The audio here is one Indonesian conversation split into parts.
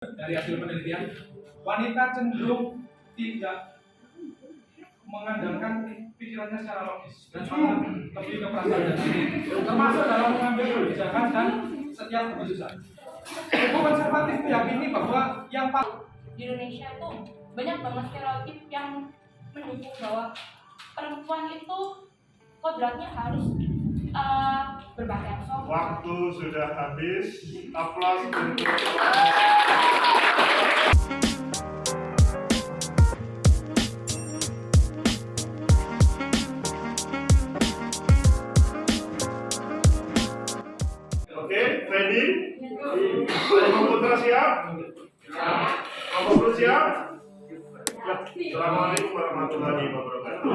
Dari hasil penelitian, wanita cenderung tidak mengandalkan pikirannya secara logis dan lebih ke perasaan dan diri, termasuk dalam mengambil kebijakan dan setiap keputusan. Buku konservatif meyakini bahwa yang di Indonesia itu banyak banget stereotip yang mendukung bahwa perempuan itu kodratnya harus berpakaian sopan. Waktu sudah habis. Aplaus untuk Oke, ready? Kelompok putra siap? Kelompok putra siap? Assalamualaikum warahmatullahi wabarakatuh.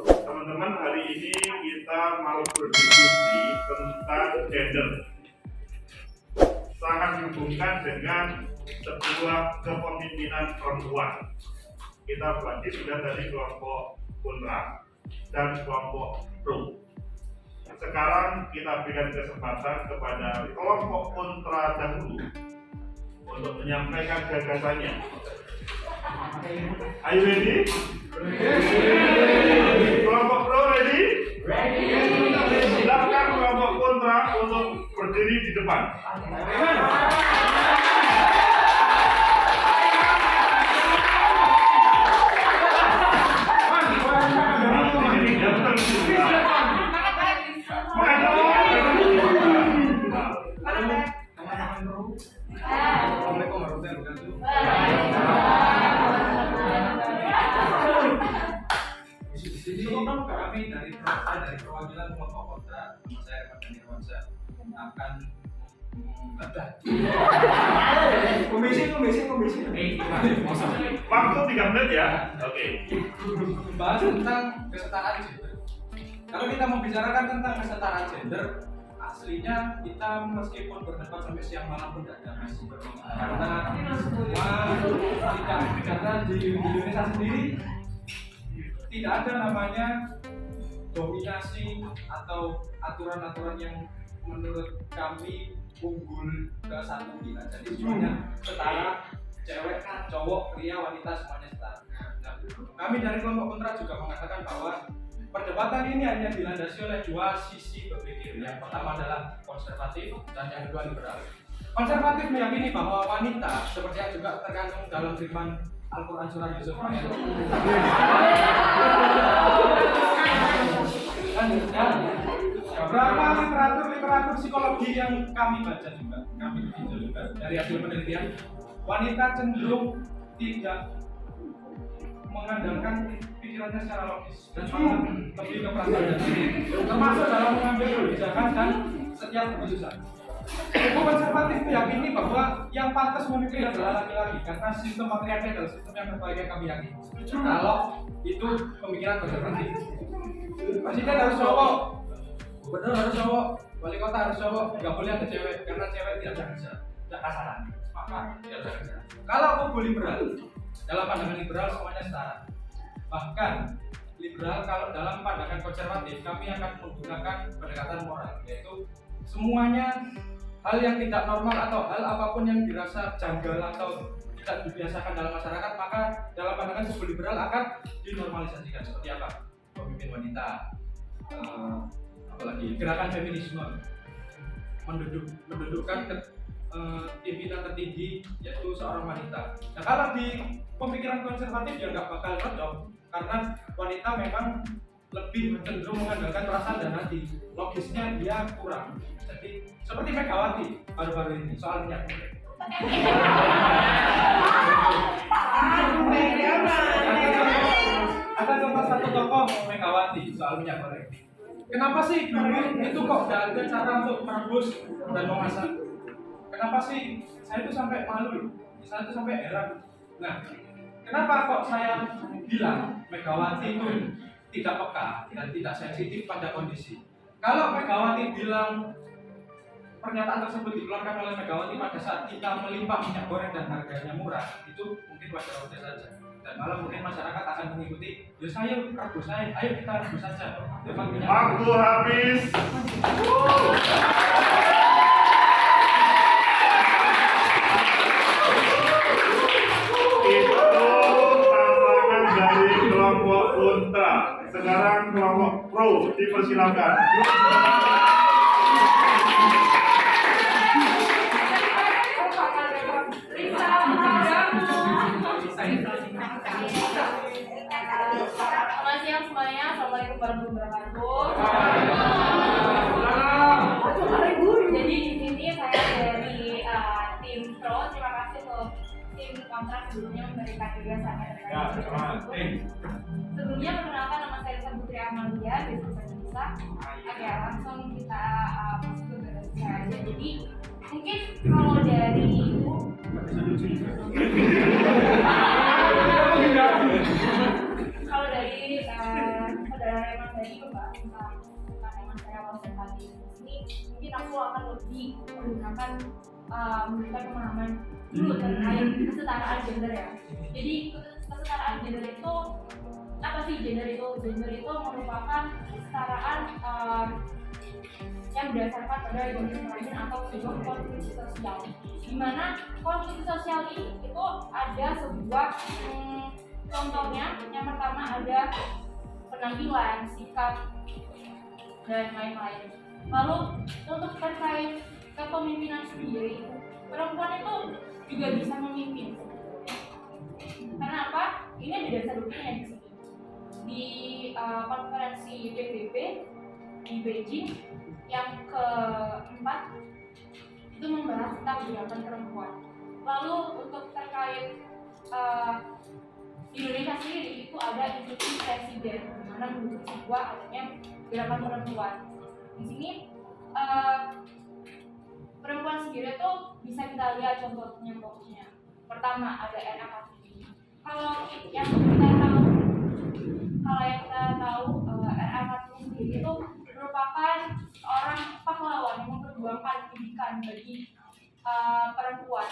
Teman-teman, hari ini kita mau berdiskusi tentang gender. Sangat dihubungkan dengan sebuah kepemimpinan perempuan. Kita bagi sudah dari kelompok kontra dan kelompok pro. Sekarang kita berikan kesempatan kepada kelompok kontra dahulu untuk menyampaikan gagasannya. Are you ready? Kelompok pro ready? Silakan kelompok kontra untuk berdiri di depan. Assalamualaikum warahmatullahi wabarakatuh. Kami dari perwakilan kelompok kontra, saya Ramadhan Irwansyah akan komisi. Waktu 3 menit ya. Oke. Bahas tentang kesetaraan gender. Kalau kita membicarakan tentang kesetaraan gender, aslinya kita meskipun berdebat sampai siang malam pun tidak ada masih karena di Indonesia sendiri tidak ada namanya dominasi atau aturan-aturan yang menurut kami unggul ke satu kita. Jadi semuanya setara, cewek, cowok, pria, wanita semuanya setara. Nah, kami dari kelompok kontra juga mengatakan bahwa perdebatan ini hanya dilandasi oleh dua sisi berpikir. Yang pertama adalah konservatif dan yang kedua liberal. Konservatif meyakini bahwa wanita seperti yang juga terkandung dalam firman Al-Quran surah Yusuf ayat beberapa literatur psikologi yang kami baca juga, kami tinjau juga dari hasil penelitian, wanita cenderung tidak mengandalkan pikirannya secara logis dan lebih ke perasaan dan diri, termasuk dalam mengambil kebijakan dan setiap keputusan. Buku konservatif meyakini bahwa yang pantas memimpin adalah laki-laki karena sistem patriarki adalah sistem yang terbaik yang kami yakini. Kalau itu pemikiran konservatif, presiden harus cowok, gubernur harus cowok, wali kota harus cowok, nggak boleh ada cewek karena cewek tidak bisa kerja, tidak kasaran, maka tidak bisa kerja. Kalau kubu liberal, dalam pandangan liberal semuanya setara. Bahkan liberal kalau dalam pandangan konservatif kami akan menggunakan pendekatan moral, yaitu semuanya hal yang tidak normal atau hal apapun yang dirasa janggal atau tidak dibiasakan dalam masyarakat, maka dalam pandangan kubu liberal akan dinormalisasikan. Seperti apa? Pemimpin wanita, apalagi gerakan feminisme, mendudukkan pimpinan tertinggi yaitu seorang wanita. Nah, kalau di pemikiran konservatif ya nggak bakal cocok karena wanita memang lebih cenderung mengandalkan perasaan dan hati, logisnya dia kurang. Jadi seperti Megawati baru-baru ini soal minyak goreng. Ada contoh satu tokoh Megawati soal minyak goreng. Kenapa sih dulu itu kok tidak ada cara untuk merebus dan memasak? Kenapa sih saya itu sampai malu, saya itu sampai heran. Nah, kenapa kok saya bilang Megawati itu tidak peka dan tidak sensitif pada kondisi? Kalau Megawati bilang pernyataan tersebut dikeluarkan oleh Megawati pada saat kita melimpah minyak goreng dan harganya murah, itu mungkin wajar-wajar saja. Dan malah mungkin masyarakat akan mengikuti, ya saya rebus saya, ayo kita rebus saja. Waktu habis. dipersilakan. Selamat siang semuanya. Assalamualaikum warahmatullahi wabarakatuh. Jadi di sini saya dari tim Pro. Terima kasih untuk tim kontrak sebelumnya memberikan kebiasaan. Sebelumnya perkenalkan, nama saya Lisa Putri Amalia, besok saya bisa. Oke, langsung kita masuk ke berita aja. Jadi mungkin kalau dari saudara Reman tadi membahas tentang Reman saya waktu tadi ini, mungkin aku akan lebih menggunakan memberikan pemahaman dulu terkait kesetaraan gender ya. Jadi kesetaraan gender itu apa sih? Gender itu merupakan kesetaraan yang berdasarkan pada gender lain atau sebuah konstruksi sosial. Di mana konstruksi sosial ini itu ada sebuah contohnya. Yang pertama ada penampilan, sikap, dan lain-lain. Lalu untuk terkait kepemimpinan sendiri, perempuan itu juga bisa memimpin. Karena apa? Ini ada dasar hukumnya di sini. Di konferensi PBB di Beijing yang keempat itu membahas tentang gerakan perempuan. Lalu untuk terkait di Indonesia sendiri itu ada institusi presiden, di mana mendukung sebuah adanya gerakan perempuan. Di sini perempuan sendiri itu bisa kita lihat contohnya pokoknya. Pertama ada RA Kartini. Kalau yang kita tahu RA Kartini sendiri itu merupakan seorang pahlawan yang memperjuangkan pendidikan bagi perempuan,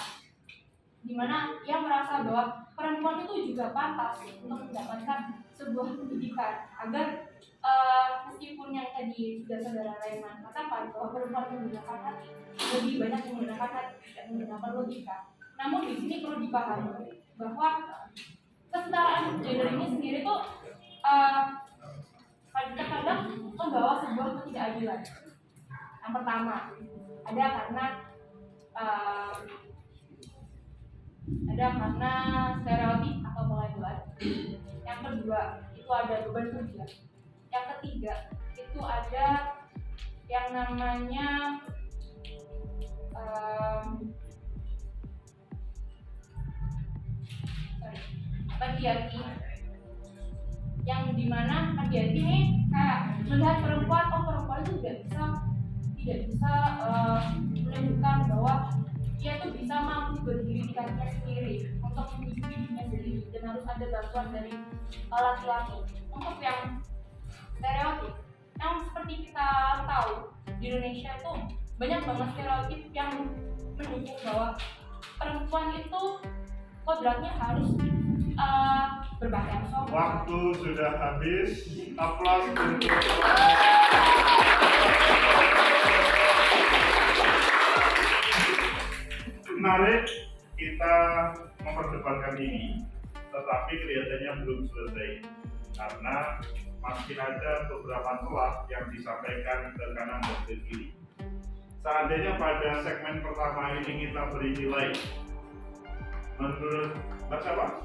di mana ia merasa bahwa perempuan itu juga pantas untuk mendapatkan sebuah pendidikan agar meskipun yang tadi sudah saudara Reman katakan bahwa perempuan menggunakan hati lebih banyak menggunakan hati dan menggunakan logika. Namun di sini perlu dipahami bahwa kesetaraan gender ini sendiri tuh kadang-kadang membawa sebuah ketidakadilan. Yang pertama ada karena stereotip atau pelabelan. Yang kedua itu ada beban kerja. Yang ketiga itu ada yang namanya patriarki, yang dimana patriarki ini kayak melihat perempuan itu tidak bisa menunjukkan bahwa dia tuh bisa mampu berdiri di kakinya sendiri untuk menghidupi dirinya sendiri dan harus ada bantuan dari laki-laki. Untuk yang stereotip yang seperti kita tahu di Indonesia itu banyak banget stereotip yang mendukung bahwa perempuan itu kodratnya harus berpakaian sopan. Waktu sudah habis. Aplaus untuk menarik kita memperdebatkan ini, tetapi kelihatannya belum selesai karena masih ada beberapa celah yang disampaikan ke kanan dan ke kiri. Seandainya pada segmen pertama ini kita beri nilai menurut siapa?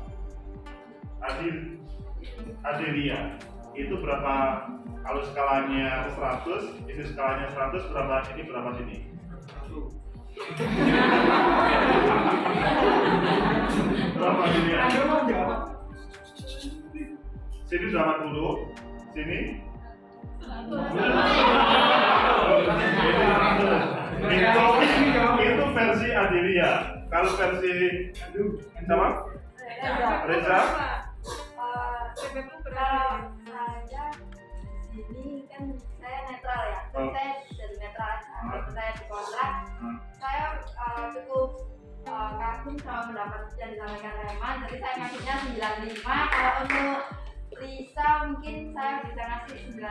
Adelia itu berapa? Kalau skalanya 100, ini skalanya 100, berapa sini, berapa sini? Berapa sini ya? Sini 80, sini? Itu versi Adelia. Kalau versi sama? Reza? Kalau saya ini kan saya netral ya, saya dari netral aja. Saya di kontrak, saya cukup kagum sama pendapat yang disampaikan Reman, jadi saya ngasihnya 95. Kalau untuk Lisa mungkin saya bisa ngasih 96.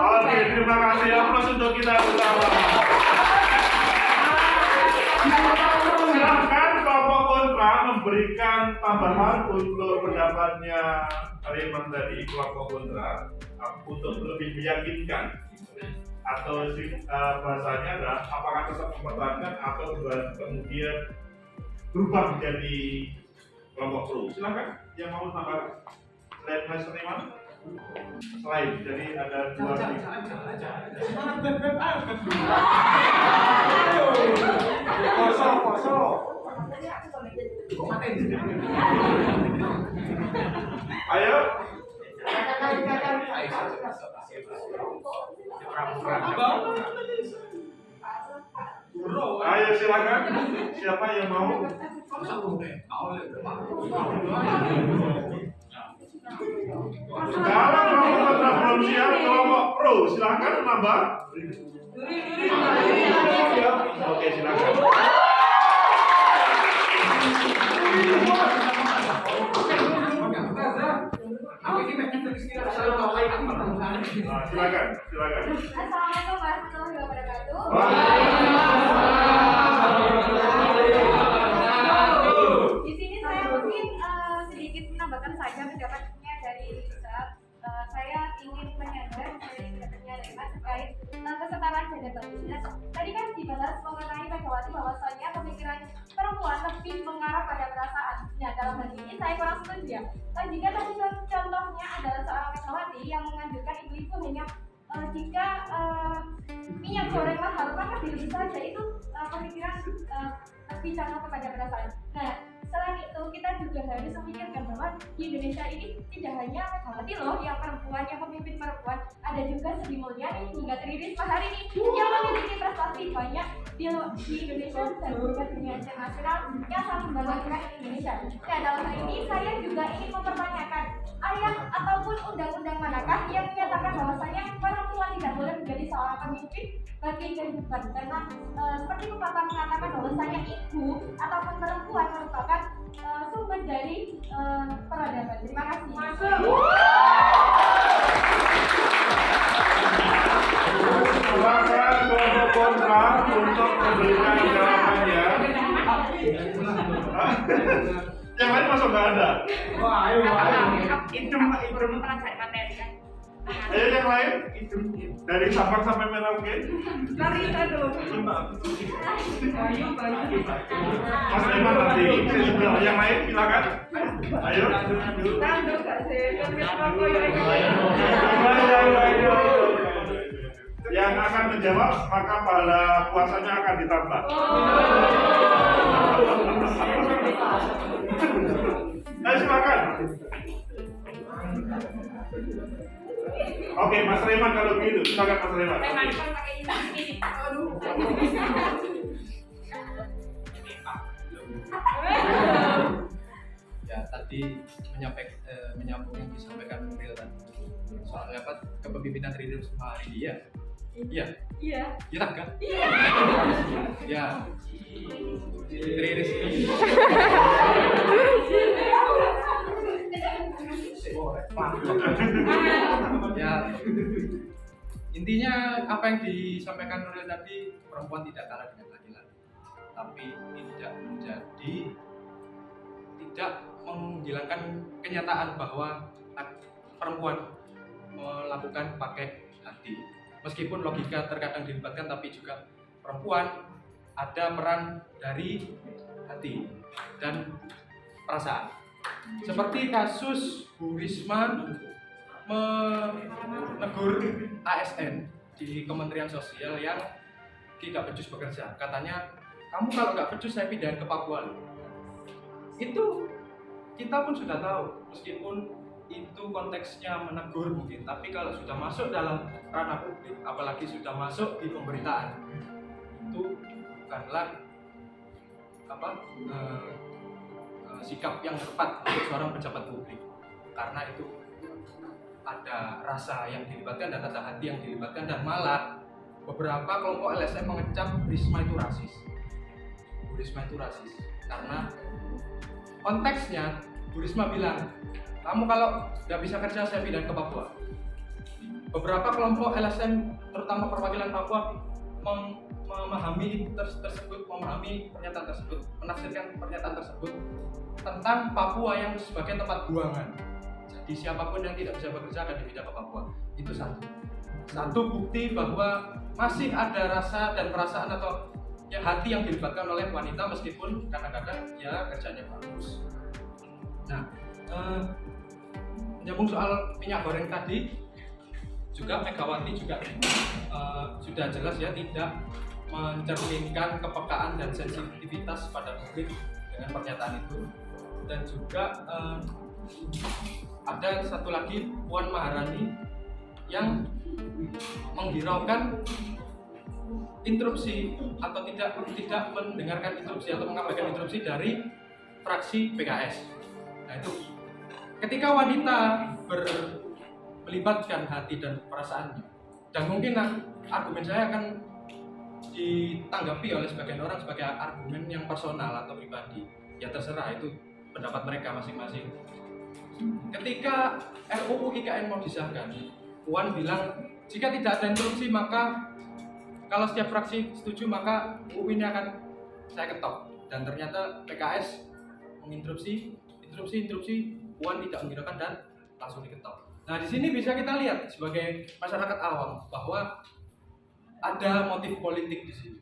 Oke, terima kasih. Aplaus untuk kita bersama. tambahan untuk pendapatnya Raymond dari kelompok kontra untuk lebih meyakinkan atau bahasanya adalah apakah tetap mempertahankan atau kemudian berubah menjadi kelompok pro. Silakan yang mau tambah selain Mas Raymond. Selain jadi ada dua ayo ayo silakan siapa yang mau kalau kelompok belum siap kelompok pro silakan nambah oke silakan silakan Assalamualaikum warahmatullahi wabarakatuh. Di sini saya mungkin sedikit menambahkan saja pendapatnya dari Rizal. Saya ingin menyadar dari pendapatnya Remat terkait kesetaraan gender. Tadi kan dibahas mengenai Megawati bahwasanya pemikiran perempuan lebih mengarah pada perasaan. Nah, dalam hal ini saya kurang setuju ya. Jika tadi contohnya adalah seorang Megawati yang menganjurkan ibu-ibu hanya jika minyak goreng mahal maka diri saja itu pemikiran lebih condong kepada perasaan. Nah, selain itu kita juga harus memikirkan bahwa di Indonesia ini tidak hanya Megawati loh yang perempuan, yang pemimpin perempuan, ada juga Sri Mulyani hingga Tri Risma hari ini yang memiliki prestasi banyak di Indonesia dan juga dunia internasional yang sangat membanggakan Indonesia. Nah, dalam hal ini saya juga ingin mempertanyakan ayat ataupun undang-undang manakah yang menyatakan bahwasanya perempuan tidak boleh menjadi seorang pemimpin bagi kehidupan, karena seperti pepatah mengatakan bahwasanya ibu ataupun perempuan merupakan sumber dari peradaban. Terima kasih. silakan kelompok kontra untuk memberikan jawabannya. Yang lain masuk nggak ada. Ayo yang lain dari Sabang sampai Merauke. Mas Raymond nanti yang lain silakan. Ayo. Yang akan menjawab maka pahala puasanya akan ditambah. Ayo silakan. Oke, Mas Raymond kalau begitu, silakan Mas Raymond. Ya tadi menyambung yang disampaikan Nuril tadi soal apa kepemimpinan Tri Risma hari ini ya. Iya kan? Ya. Tri Risma. Ya. Intinya apa yang disampaikan Nuril tadi, perempuan tidak kalah dengan laki-laki, tapi tidak menghilangkan kenyataan bahwa perempuan melakukan pakai hati. Meskipun logika terkadang dilibatkan, tapi juga perempuan ada peran dari hati dan perasaan. Seperti kasus Bu Risma menegur ASN di Kementerian Sosial yang tidak becus bekerja. Katanya, kamu kalau nggak becus saya pindahin ke Papua. Itu kita pun sudah tahu, meskipun itu konteksnya menegur mungkin, tapi kalau sudah masuk dalam ranah publik, apalagi sudah masuk di pemberitaan, itu bukanlah sikap yang tepat untuk seorang pejabat publik, karena itu ada rasa yang dilibatkan dan ada hati yang dilibatkan, dan malah beberapa kelompok LSM mengecap Risma itu rasis. Bu Risma itu rasis karena konteksnya Bu Risma bilang, kamu kalau nggak bisa kerja saya pindah ke Papua. Beberapa kelompok LSM terutama perwakilan Papua memahami tersebut, memahami pernyataan tersebut, menafsirkan pernyataan tersebut tentang Papua yang sebagai tempat buangan. Jadi siapapun yang tidak bisa bekerja akan dipindah ke Papua. Itu satu bukti bahwa masih ada rasa dan perasaan atau ya hati yang dilibatkan oleh wanita meskipun kadang-kadang ya kerjanya bagus. Nah, menyambung soal minyak goreng tadi, juga Megawati juga sudah jelas ya tidak mencerminkan kepekaan dan sensitivitas pada publik dengan pernyataan itu. Dan juga ada satu lagi Puan Maharani yang menghiraukan interupsi atau tidak mendengarkan interupsi atau mengabaikan interupsi dari fraksi PKS. Nah itu ketika wanita melibatkan hati dan perasaannya, dan mungkin argumen saya akan ditanggapi oleh sebagian orang sebagai argumen yang personal atau pribadi. Ya terserah, itu pendapat mereka masing-masing. Ketika RUU IKN mau disahkan, Puan bilang jika tidak ada interupsi maka kalau setiap fraksi setuju maka UU ini akan saya ketok. Dan ternyata PKS menginterupsi, Puan tidak menghiraukan dan langsung diketok. Nah di sini bisa kita lihat sebagai masyarakat awam bahwa ada motif politik di sini.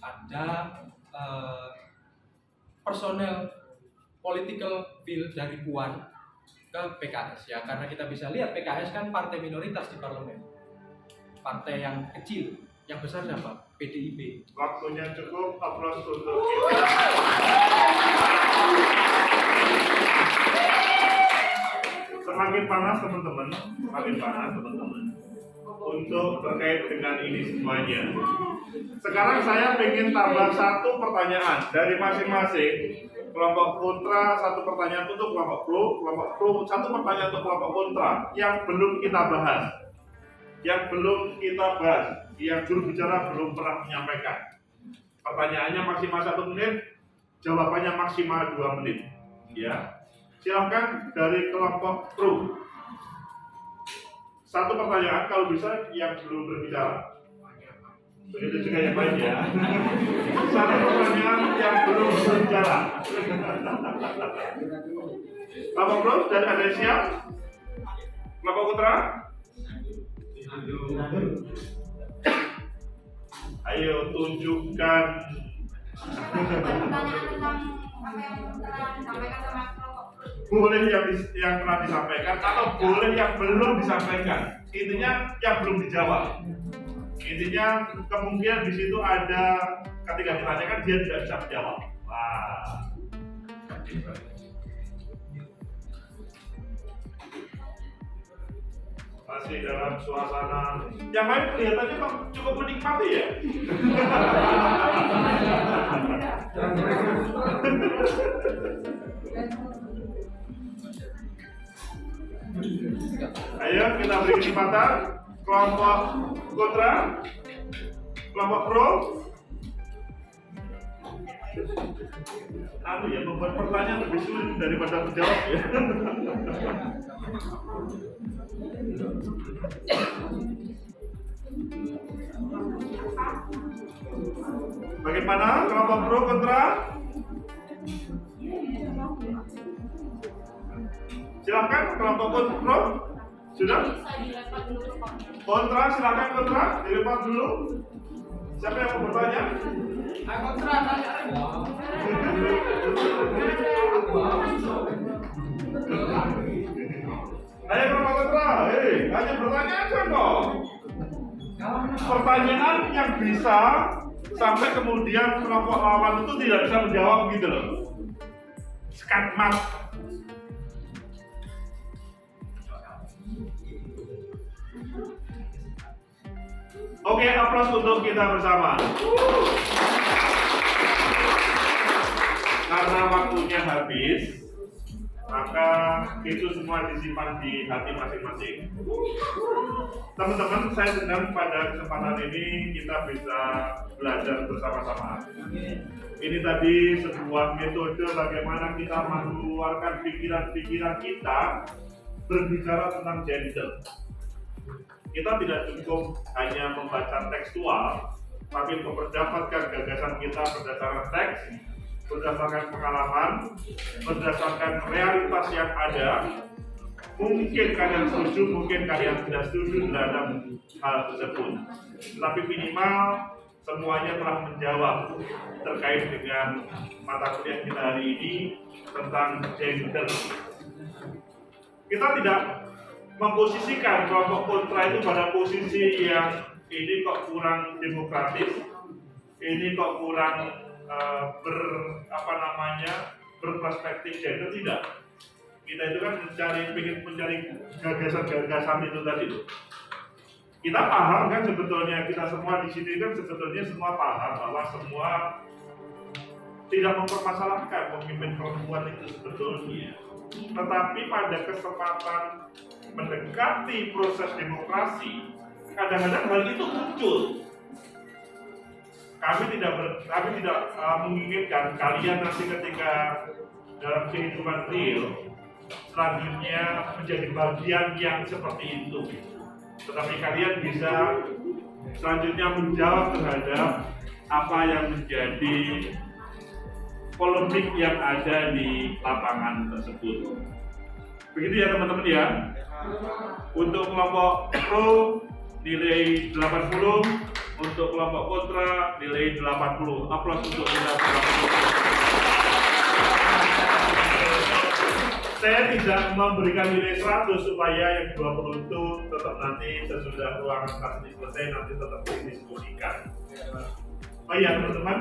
Ada personel political will dari Puan ke PKS ya, karena kita bisa lihat PKS kan partai minoritas di parlemen, partai yang kecil, yang besar siapa? PDIP. Waktunya cukup, aplaus untuk kita. Semakin panas teman-teman, untuk terkait dengan ini semuanya. Sekarang saya ingin tambah satu pertanyaan dari masing-masing. Kelompok kontra satu pertanyaan untuk kelompok pro satu pertanyaan untuk kelompok kontra yang belum kita bahas, yang juru bicara belum pernah menyampaikan. Pertanyaannya maksimal 1 menit, jawabannya maksimal 2 menit. Ya, silahkan dari kelompok pro. Satu pertanyaan kalau bisa yang belum berbicara. Begitu juga yang lain ya. Satu pertanyaan yang belum berbicara. Kelompok pro dan ada yang siap? Kelompok kontra? Ayo tunjukkan. Pertanyaan tentang apa yang telah disampaikan sama kelompok pro. Boleh yang telah disampaikan atau boleh yang belum disampaikan. Intinya yang belum dijawab. Intinya kemungkinan di situ ada ketika ditanyakan dia tidak bisa menjawab. Wah. Masih dalam suasana yang lain kelihatannya kok cukup menikmati ya. Ayo kita beri kesempatan kelompok kontra, kelompok pro. Ya membuat pertanyaan lebih sulit daripada menjawab ya. Bagaimana kelompok pro kontra? Silakan kelompok pro. Sudah? Kontra, silakan kontra, dilempar dulu. Siapa yang mau bertanya? Kontra, tanya. Ayo kelompok kontra, hanya bertanya aja kok. Pertanyaan yang bisa sampai kemudian kelompok lawan itu tidak bisa menjawab gitu loh. Skakmat. Oke, aplaus untuk kita bersama. Karena waktunya habis, maka itu semua disimpan di hati masing-masing. Teman-teman, saya senang pada kesempatan ini kita bisa belajar bersama-sama. Ini tadi sebuah metode bagaimana kita mengeluarkan pikiran-pikiran kita berbicara tentang gender. Kita tidak cukup hanya membaca tekstual, tapi mendapatkan gagasan kita berdasarkan teks, berdasarkan pengalaman, berdasarkan realitas yang ada. Mungkin kalian setuju, mungkin kalian tidak setuju terhadap hal tersebut. Tapi minimal semuanya telah menjawab terkait dengan mata kuliah kita hari ini tentang gender. Kita tidak memposisikan kelompok kontra itu pada posisi yang ini kok kurang demokratis, ini kok kurang berperspektif gender. Tidak. Kita itu kan mencari gagasan-gagasan itu tadi. Kita paham kan sebetulnya, kita semua di sini kan sebetulnya semua paham bahwa semua tidak mempermasalahkan pemimpin perempuan itu sebetulnya. Tetapi pada kesempatan mendekati proses demokrasi, kadang-kadang hal itu muncul. Kami tidak menginginkan kalian nanti ketika dalam kehidupan real selanjutnya menjadi bagian yang seperti itu. Tetapi kalian bisa selanjutnya menjawab terhadap apa yang menjadi polemik yang ada di lapangan tersebut. Begitu ya teman-teman ya. Untuk kelompok pro nilai 80, untuk kelompok kontra nilai 80. Aplaus untuk kita. Saya tidak memberikan nilai 100 supaya yang 20 itu tetap nanti sesudah ruangan kelas ini selesai nanti tetap didiskusikan. Oh iya teman-teman.